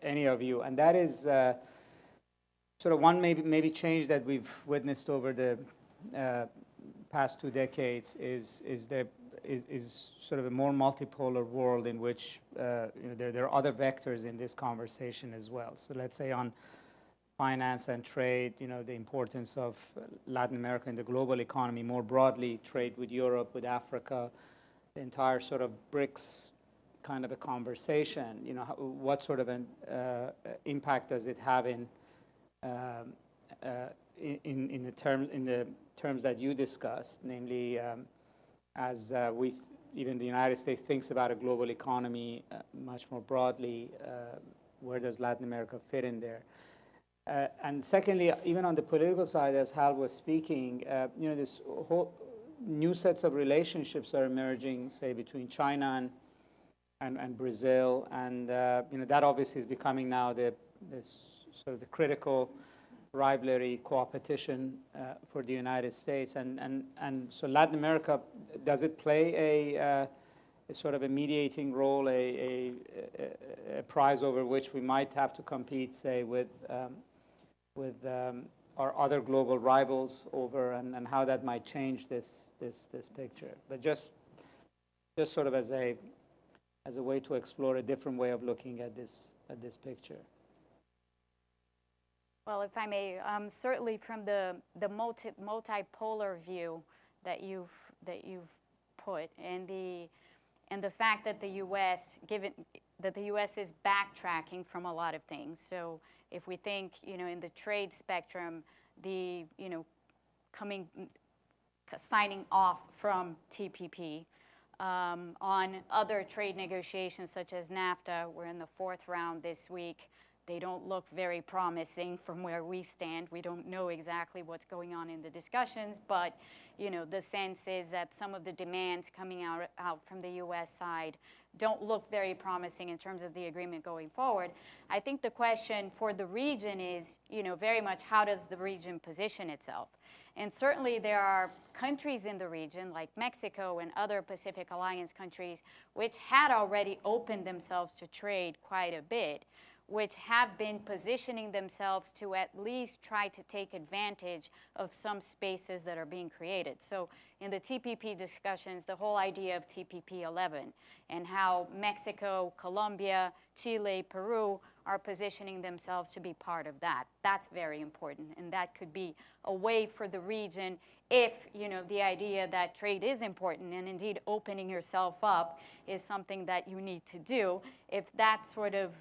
any of you, and that is sort of one maybe change that we've witnessed over the past 2 decades is sort of a more multipolar world in which there are other vectors in this conversation as well. So let's say on finance and trade, the importance of Latin America in the global economy more broadly, trade with Europe, with Africa, the entire sort of BRICS kind of a conversation. What sort of an impact does it have in the terms that you discussed, namely as even the United States thinks about a global economy much more broadly, where does Latin America fit in there? And secondly, even on the political side, as Hal was speaking, this whole new sets of relationships are emerging, say, between China and Brazil, and that obviously is becoming now this sort of the critical rivalry, competition for the United States, and so Latin America, does it play a sort of a mediating role, a prize over which we might have to compete, say, with our other global rivals over, and how that might change this picture? But just sort of as a way to explore a different way of looking at this picture. Well, if I may, certainly from the multipolar view that you've put, and the fact that the U.S., given that the U.S. is backtracking from a lot of things. So if we think, in the trade spectrum, the signing off from TPP. On other trade negotiations such as NAFTA, we're in the 4th round this week. They don't look very promising from where we stand. We don't know exactly what's going on in the discussions, but the sense is that some of the demands coming out from the U.S. side don't look very promising in terms of the agreement going forward. I think the question for the region is, very much how does the region position itself? And certainly there are countries in the region like Mexico and other Pacific Alliance countries which had already opened themselves to trade quite a bit, which have been positioning themselves to at least try to take advantage of some spaces that are being created. So in the TPP discussions, the whole idea of TPP 11 and how Mexico, Colombia, Chile, Peru are positioning themselves to be part of that. That's very important, and that could be a way for the region if, the idea that trade is important and indeed opening yourself up is something that you need to do. If that sort of,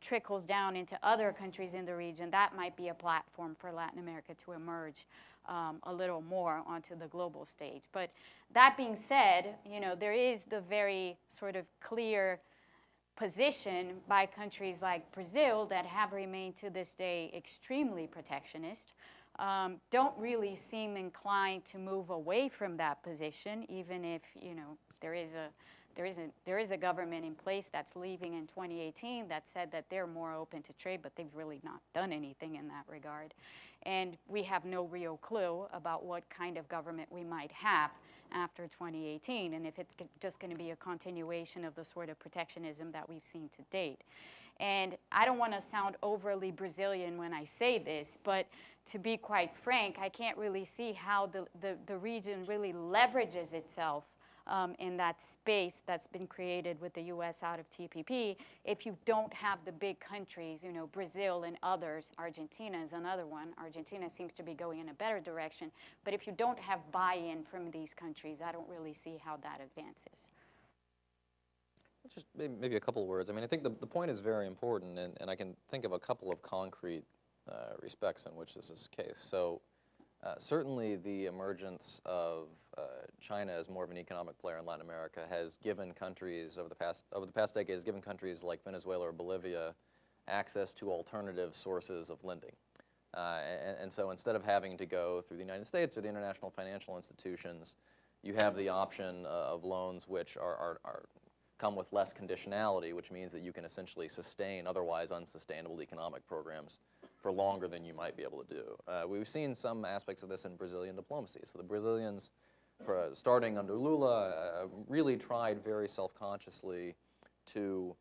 trickles down into other countries in the region, that might be a platform for Latin America to emerge a little more onto the global stage. But that being said, there is the very sort of clear position by countries like Brazil that have remained to this day extremely protectionist, don't really seem inclined to move away from that position, even if there is a government in place that's leaving in 2018 that said that they're more open to trade, but they've really not done anything in that regard. And we have no real clue about what kind of government we might have after 2018, and if it's just going to be a continuation of the sort of protectionism that we've seen to date. And I don't want to sound overly Brazilian when I say this, but to be quite frank, I can't really see how the region really leverages itself in that space that's been created with the U.S. out of TPP if you don't have the big countries, Brazil and others. Argentina is another one. Argentina seems to be going in a better direction. But if you don't have buy-in from these countries, I don't really see how that advances. Just maybe a couple of words. I mean, I think the point is very important, and I can think of a couple of concrete respects in which this is the case. So certainly the emergence of China as more of an economic player in Latin America has given countries over the past decade has given countries like Venezuela or Bolivia access to alternative sources of lending. And so instead of having to go through the United States or the international financial institutions, you have the option of loans which come with less conditionality, which means that you can essentially sustain otherwise unsustainable economic programs for longer than you might be able to do. We've seen some aspects of this in Brazilian diplomacy. So the Brazilians, starting under Lula, really tried very self-consciously to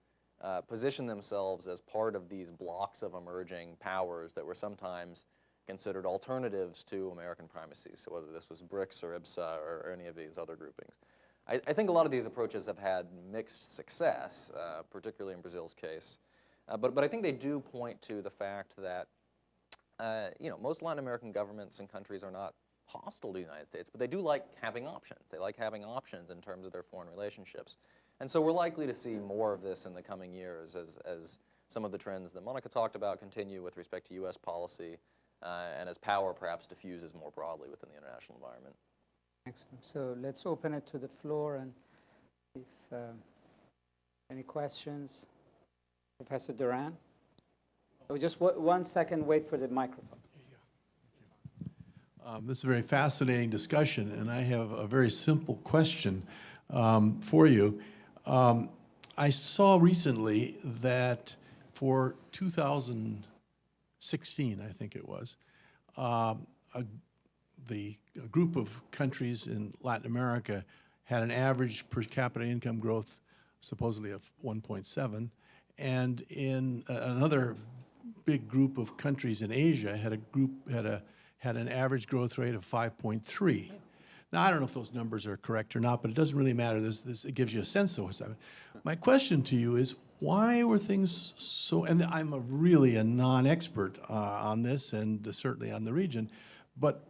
position themselves as part of these blocks of emerging powers that were sometimes considered alternatives to American primacy. So whether this was BRICS or IBSA or any of these other groupings. I think a lot of these approaches have had mixed success, particularly in Brazil's case. But I think they do point to the fact that most Latin American governments and countries are not hostile to the United States, but they do like having options. They like having options in terms of their foreign relationships. And so we're likely to see more of this in the coming years as some of the trends that Monica talked about continue with respect to U.S. policy and as power perhaps diffuses more broadly within the international environment. Excellent. So let's open it to the floor, and if any questions. Professor Duran? Just 1 second, wait for the microphone. This is a very fascinating discussion, and I have a very simple question for you. I saw recently that for 2016, I think it was, a group of countries in Latin America had an average per capita income growth supposedly of 1.7, and in another big group of countries in Asia had an average growth rate of 5.3. Now, I don't know if those numbers are correct or not, but it doesn't really matter. It gives you a sense of what's happening. My question to you is, why were things so, and I'm really a non-expert on this and certainly on the region, but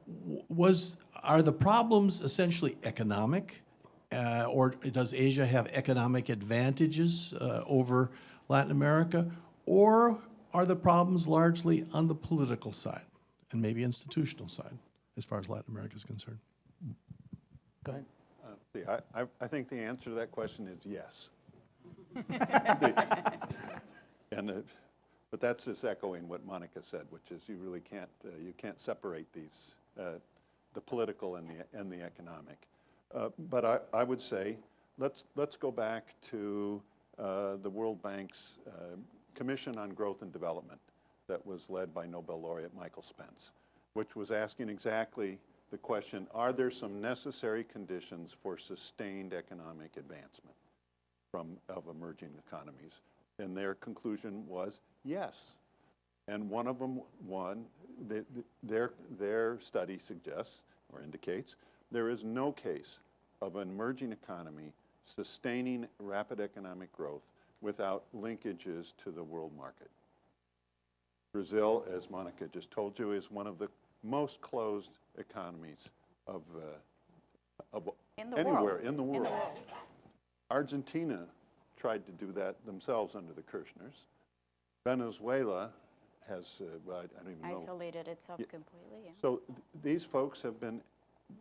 are the problems essentially economic? Or does Asia have economic advantages over Latin America? Or are the problems largely on the political side and maybe institutional side as far as Latin America is concerned? Go ahead. I think the answer to that question is yes. But that's just echoing what Monica said, which is you really can't separate these, the political and the economic. But I would say let's go back to the World Bank's Commission on Growth and Development that was led by Nobel laureate Michael Spence, which was asking exactly the question, are there some necessary conditions for sustained economic advancement of emerging economies? And their conclusion was yes. And one of them, their study suggests or indicates there is no case of an emerging economy sustaining rapid economic growth without linkages to the world market. Brazil, as Monica just told you, is one of the most closed economies of anywhere in the world. Argentina tried to do that themselves under the Kirchners. Venezuela has, I don't even know. Isolated itself completely. Yeah. So these folks have been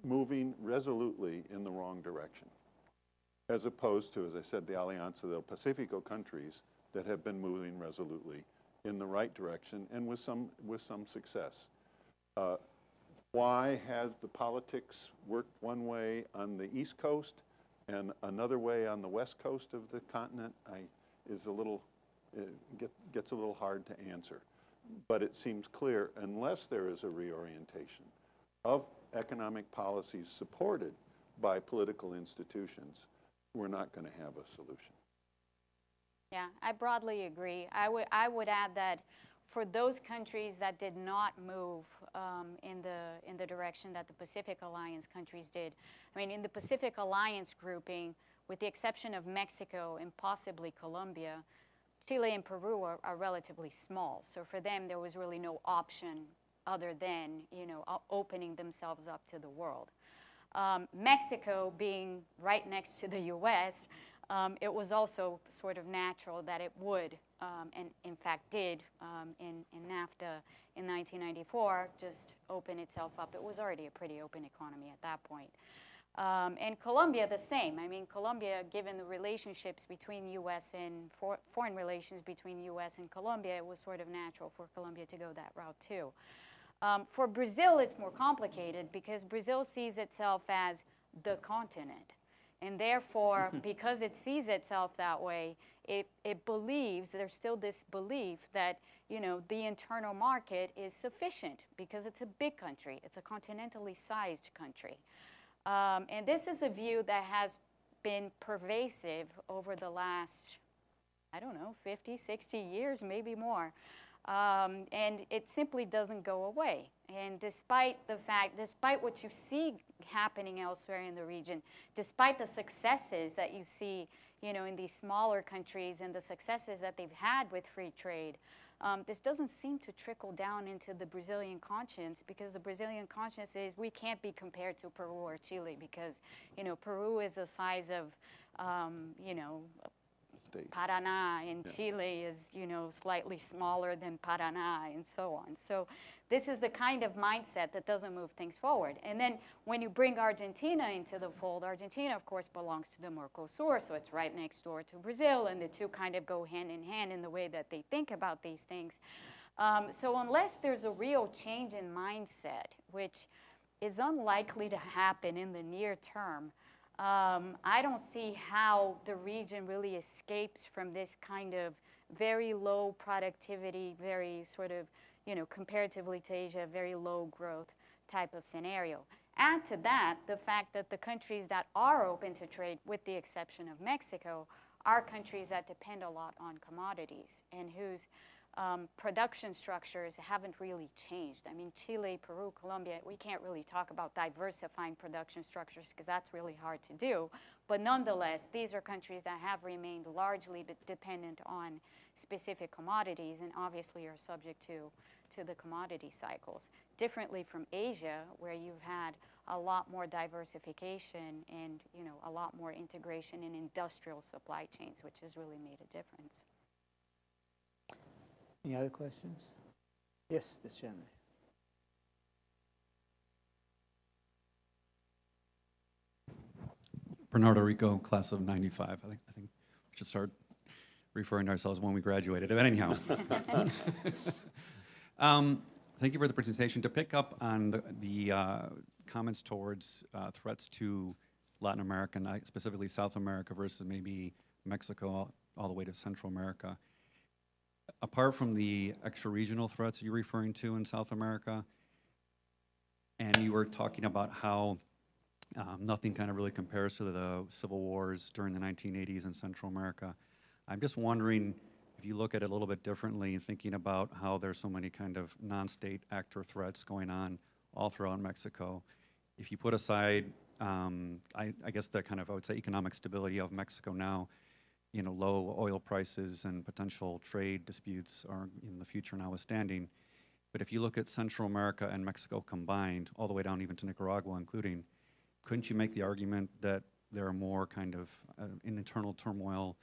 moving resolutely in the wrong direction, as opposed to, as I said, the Alianza del Pacifico countries that have been moving resolutely in the right direction and with some success. Why has the politics worked one way on the East Coast and another way on the West Coast of the continent? Gets a little hard to answer. But it seems clear, unless there is a reorientation of economic policies supported by political institutions, we're not going to have a solution. Yeah, I broadly agree. I would add that for those countries that did not move in the direction that the Pacific Alliance countries did, I mean, in the Pacific Alliance grouping, with the exception of Mexico and possibly Colombia, Chile and Peru are relatively small. So for them, there was really no option other than, opening themselves up to the world. Mexico being right next to the U.S., it was also sort of natural that it would, and in fact did, in NAFTA in 1994, just open itself up. It was already a pretty open economy at that point. And Colombia, the same. I mean, Colombia, given the relationships between U.S. and foreign relations between U.S. and Colombia, it was sort of natural for Colombia to go that route too. For Brazil, it's more complicated because Brazil sees itself as the continent. And therefore, because it sees itself that way, it believes, there's still this belief that, the internal market is sufficient because it's a big country. It's a continentally sized country. And this is a view that has been pervasive over the last, 50, 60 years, maybe more. And it simply doesn't go away. And despite what you see happening elsewhere in the region, despite the successes that you see, in these smaller countries and the successes that they've had with free trade, this doesn't seem to trickle down into the Brazilian conscience, because the Brazilian conscience is we can't be compared to Peru or Chile because, Peru is the size of, Paraná, and Chile is, slightly smaller than Paraná, and so on. So this is the kind of mindset that doesn't move things forward. And then when you bring Argentina into the fold, Argentina, of course, belongs to the Mercosur, so it's right next door to Brazil, and the two kind of go hand in hand in the way that they think about these things. So unless there's a real change in mindset, which is unlikely to happen in the near term, I don't see how the region really escapes from this kind of very low productivity, very sort of, comparatively to Asia, very low growth type of scenario. Add to that the fact that the countries that are open to trade, with the exception of Mexico, are countries that depend a lot on commodities and whose production structures haven't really changed. I mean, Chile, Peru, Colombia, we can't really talk about diversifying production structures because that's really hard to do. But nonetheless, these are countries that have remained largely dependent on specific commodities and obviously are subject to the commodity cycles. Differently from Asia, where you've had a lot more diversification and a lot more integration in industrial supply chains, which has really made a difference. Any other questions? Yes, this gentleman. Bernardo Rico, class of '95. I think we should start referring to ourselves when we graduated. But anyhow, thank you for the presentation. To pick up on the comments towards threats to Latin America, and specifically South America versus maybe Mexico all the way to Central America. Apart from the extra-regional threats you're referring to in South America, and you were talking about how nothing kind of really compares to the civil wars during the 1980s in Central America. I'm just wondering if you look at it a little bit differently, thinking about how there's so many kind of non-state actor threats going on all throughout Mexico. If you put aside, I guess the kind of, I would say, economic stability of Mexico now, low oil prices and potential trade disputes are in the future notwithstanding. But if you look at Central America and Mexico combined, all the way down even to Nicaragua including, couldn't you make the argument that there are more kind of internal turmoil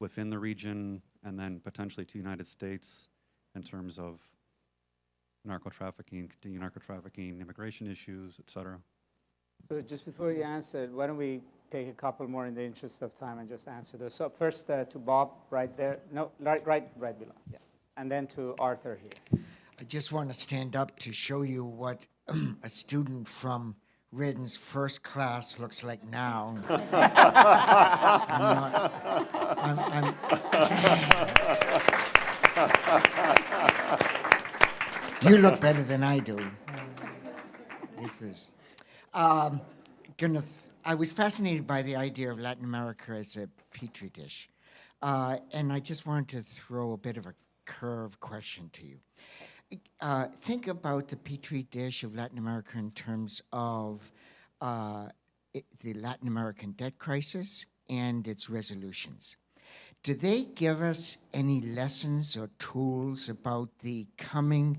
within the region and then potentially to the United States in terms of narco-trafficking, continued narco-trafficking, immigration issues, et cetera? So just before you answer, why don't we take a couple more in the interest of time and just answer those. So first to Bob right there. No, right below. Yeah. And then to Arthur here. I just want to stand up to show you what a student from Redden's first class looks like now. You look better than I do. This was, I was fascinated by the idea of Latin America as a petri dish. And I just wanted to throw a bit of a curve question to you. Think about the petri dish of Latin America in terms of the Latin American debt crisis and its resolutions. Do they give us any lessons or tools about the coming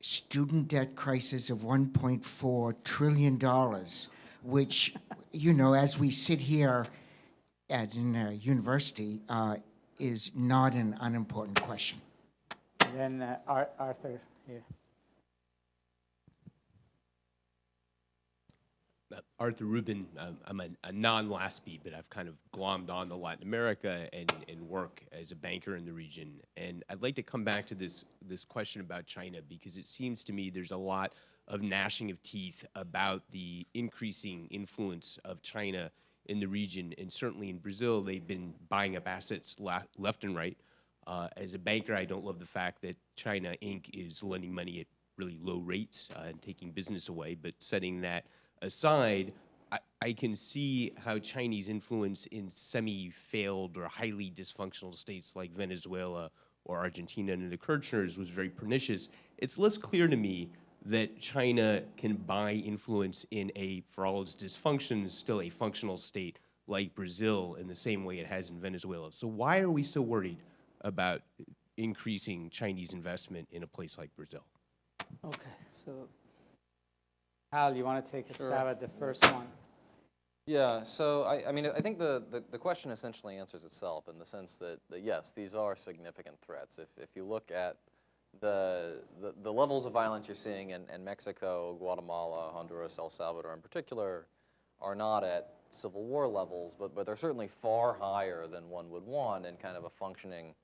student debt crisis of $1.4 trillion, which, as we sit here in a university, is not an unimportant question? And then Arthur here. Arthur Rubin, I'm a non-LASPy, but I've kind of glommed on to Latin America and work as a banker in the region. And I'd like to come back to this question about China, because it seems to me there's a lot of gnashing of teeth about the increasing influence of China in the region. And certainly in Brazil, they've been buying up assets left and right. As a banker, I don't love the fact that China Inc. is lending money at really low rates and taking business away, but setting that aside, I can see how Chinese influence in semi-failed or highly dysfunctional states like Venezuela or Argentina and the Kirchners was very pernicious. It's less clear to me that China can buy influence in for all its dysfunctions, still a functional state like Brazil in the same way it has in Venezuela. So why are we so worried about increasing Chinese investment in a place like Brazil? Okay, so Al, you want to take a stab at the first one? Yeah, so I mean, I think the question essentially answers itself in the sense that yes, these are significant threats. If you look at the levels of violence you're seeing in Mexico, Guatemala, Honduras, El Salvador in particular, are not at civil war levels, but they're certainly far higher than one would want in kind of a functioning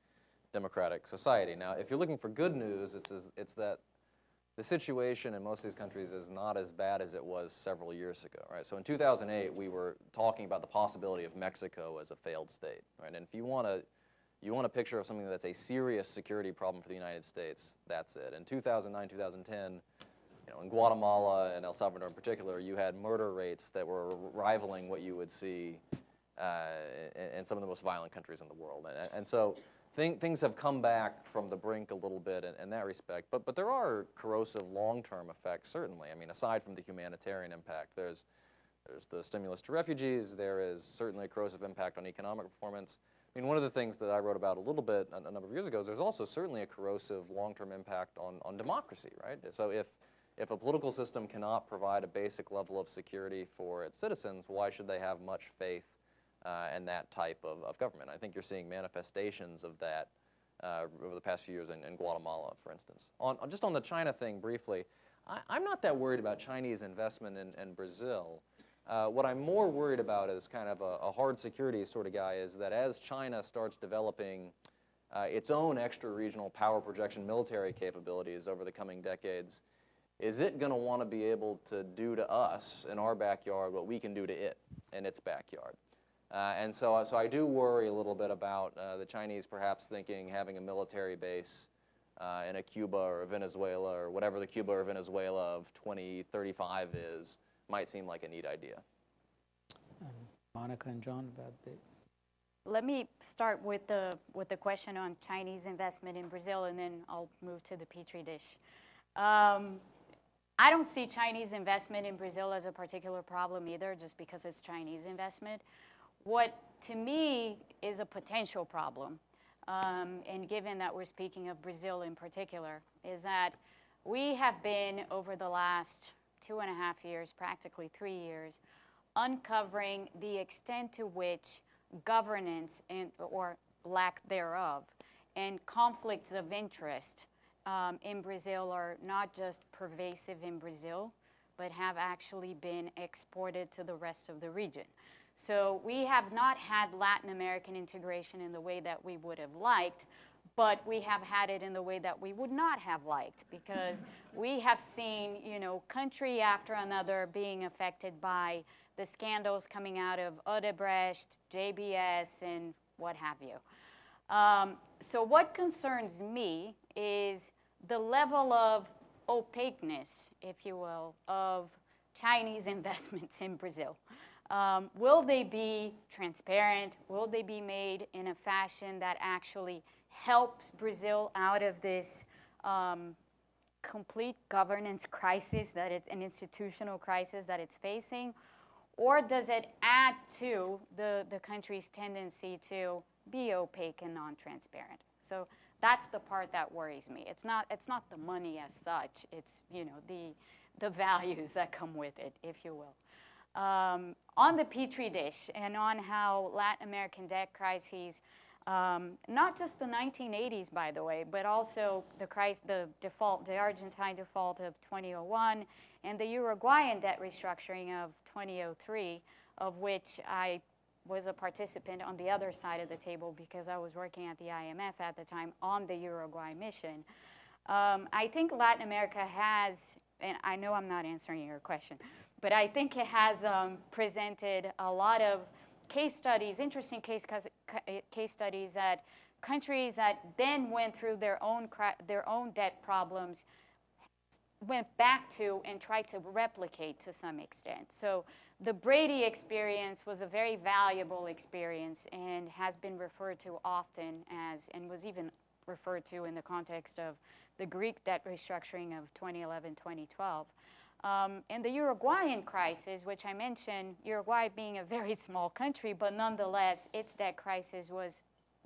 democratic society. Now, if you're looking for good news, it's that the situation in most of these countries is not as bad as it was several years ago, right? So in 2008, we were talking about the possibility of Mexico as a failed state, right? And if you want a picture of something that's a serious security problem for the United States, that's it. In 2009, 2010, you know, in Guatemala and El Salvador in particular, you had murder rates that were rivaling what you would see in some of the most violent countries in the world. And so things have come back from the brink a little bit in that respect. But there are corrosive long-term effects, certainly. I mean, aside from the humanitarian impact, there's the stimulus to refugees. There is certainly a corrosive impact on economic performance. I mean, one of the things that I wrote about a little bit a number of years ago is there's also certainly a corrosive long-term impact on democracy, right? So if a political system cannot provide a basic level of security for its citizens, why should they have much faith in that type of government? I think you're seeing manifestations of that over the past few years in Guatemala, for instance. Just on the China thing briefly, I'm not that worried about Chinese investment in Brazil. What I'm more worried about as kind of a hard security sort of guy is that as China starts developing its own extra-regional power projection military capabilities over the coming decades, is it going to want to be able to do to us in our backyard what we can do to it in its backyard? And so I do worry a little bit about the Chinese perhaps thinking having a military base in a Cuba or a Venezuela or whatever the Cuba or Venezuela of 2035 is might seem like a neat idea. Monica and John, about the... Let me start with the question on Chinese investment in Brazil, and then I'll move to the Petri dish. I don't see Chinese investment in Brazil as a particular problem either, just because it's Chinese investment. What, to me, is a potential problem, and given that we're speaking of Brazil in particular, is that we have been, over the last 2.5 years, practically 3 years, uncovering the extent to which governance or lack thereof and conflicts of interest in Brazil are not just pervasive in Brazil, but have actually been exported to the rest of the region. So we have not had Latin American integration in the way that we would have liked, but we have had it in the way that we would not have liked, because we have seen, you know, country after another being affected by the scandals coming out of Odebrecht, JBS, and what have you. So what concerns me is the level of opaqueness, if you will, of Chinese investments in Brazil. Will they be transparent? Will they be made in a fashion that actually helps Brazil out of this complete governance crisis, that it's an institutional crisis that it's facing? Or does it add to the country's tendency to be opaque and non-transparent? So that's the part that worries me. It's not the money as such. It's, you know, the values that come with it, if you will. On the Petri dish and on how Latin American debt crises, not just the 1980s, by the way, but also the Argentine default of 2001 and the Uruguayan debt restructuring of 2003, of which I was a participant on the other side of the table because I was working at the IMF at the time on the Uruguay mission. I think Latin America has, and I know I'm not answering your question, but I think it has presented a lot of case studies, interesting case studies that countries that then went through their own debt problems went back to and tried to replicate to some extent. So the Brady experience was a very valuable experience and has been referred to often as, and was even referred to in the context of the Greek debt restructuring of 2011-2012. And the Uruguayan crisis, which I mentioned, Uruguay being a very small country, but nonetheless, its debt crisis was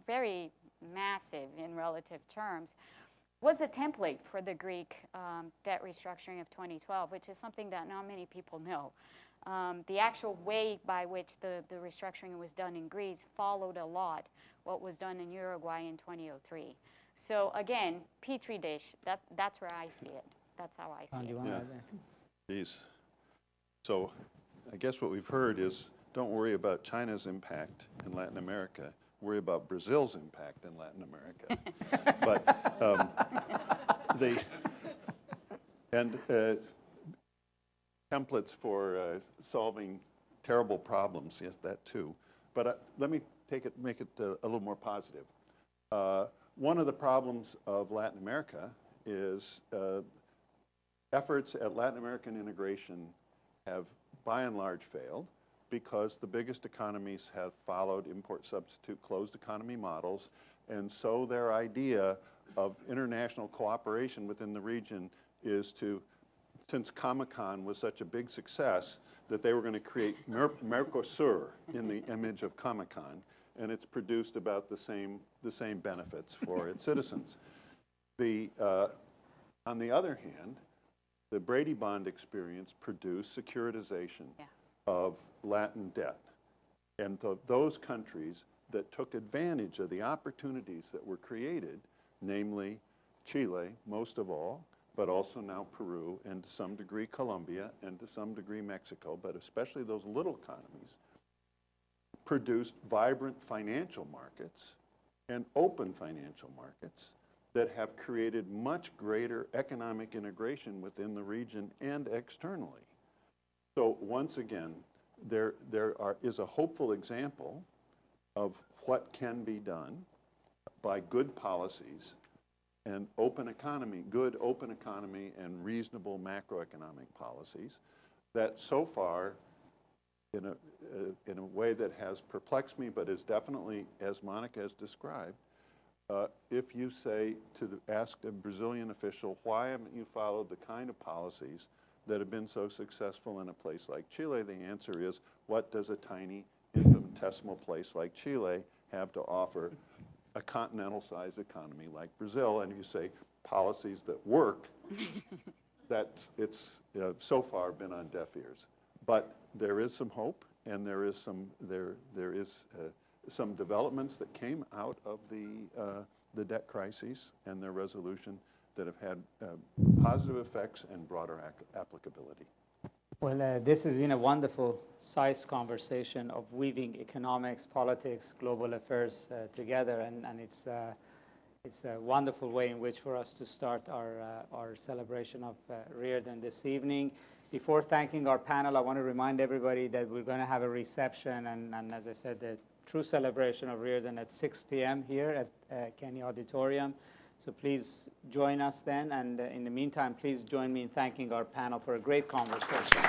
very massive in relative terms, was a template for the Greek debt restructuring of 2012, which is something that not many people know. The actual way by which the restructuring was done in Greece followed a lot what was done in Uruguay in 2003. So again, Petri dish, that's where I see it. That's how I see it. Yeah. Geez. So I guess what we've heard is don't worry about China's impact in Latin America. worry about Brazil's impact in Latin America. But templates for solving terrible problems, yes, that too. But let me make it a little more positive. One of the problems of Latin America is efforts at Latin American integration have by and large failed because the biggest economies have followed import-substitute closed economy models, and so their idea of international cooperation within the region is to, since Comecon was such a big success, that they were going to create Mercosur in the image of Comecon, and it's produced about the same benefits for its citizens. On the other hand, the Brady Bond experience produced securitization of Latin debt. And those countries that took advantage of the opportunities that were created, namely Chile, most of all, but also now Peru, and to some degree Colombia, and to some degree Mexico, but especially those little economies, produced vibrant financial markets and open financial markets that have created much greater economic integration within the region and externally. So once again, there is a hopeful example of what can be done by good policies and open economy, good open economy and reasonable macroeconomic policies that so far, in a way that has perplexed me, but is definitely, as Monica has described, if you say ask a Brazilian official, why haven't you followed the kind of policies that have been so successful in a place like Chile? The answer is, what does a tiny, infinitesimal place like Chile have to offer a continental-sized economy like Brazil? And you say, policies that work, it's so far been on deaf ears. But there is some hope, and there is some developments that came out of the debt crises and their resolution that have had positive effects and broader applicability. Well, this has been a wonderful size conversation of weaving economics, politics, global affairs together, and it's a wonderful way in which for us to start our celebration of Reardon this evening. Before thanking our panel, I want to remind everybody that we're going to have a reception, and as I said, the true celebration of Reardon at 6 p.m. here at Kenny Auditorium. So please join us then, and in the meantime, please join me in thanking our panel for a great conversation.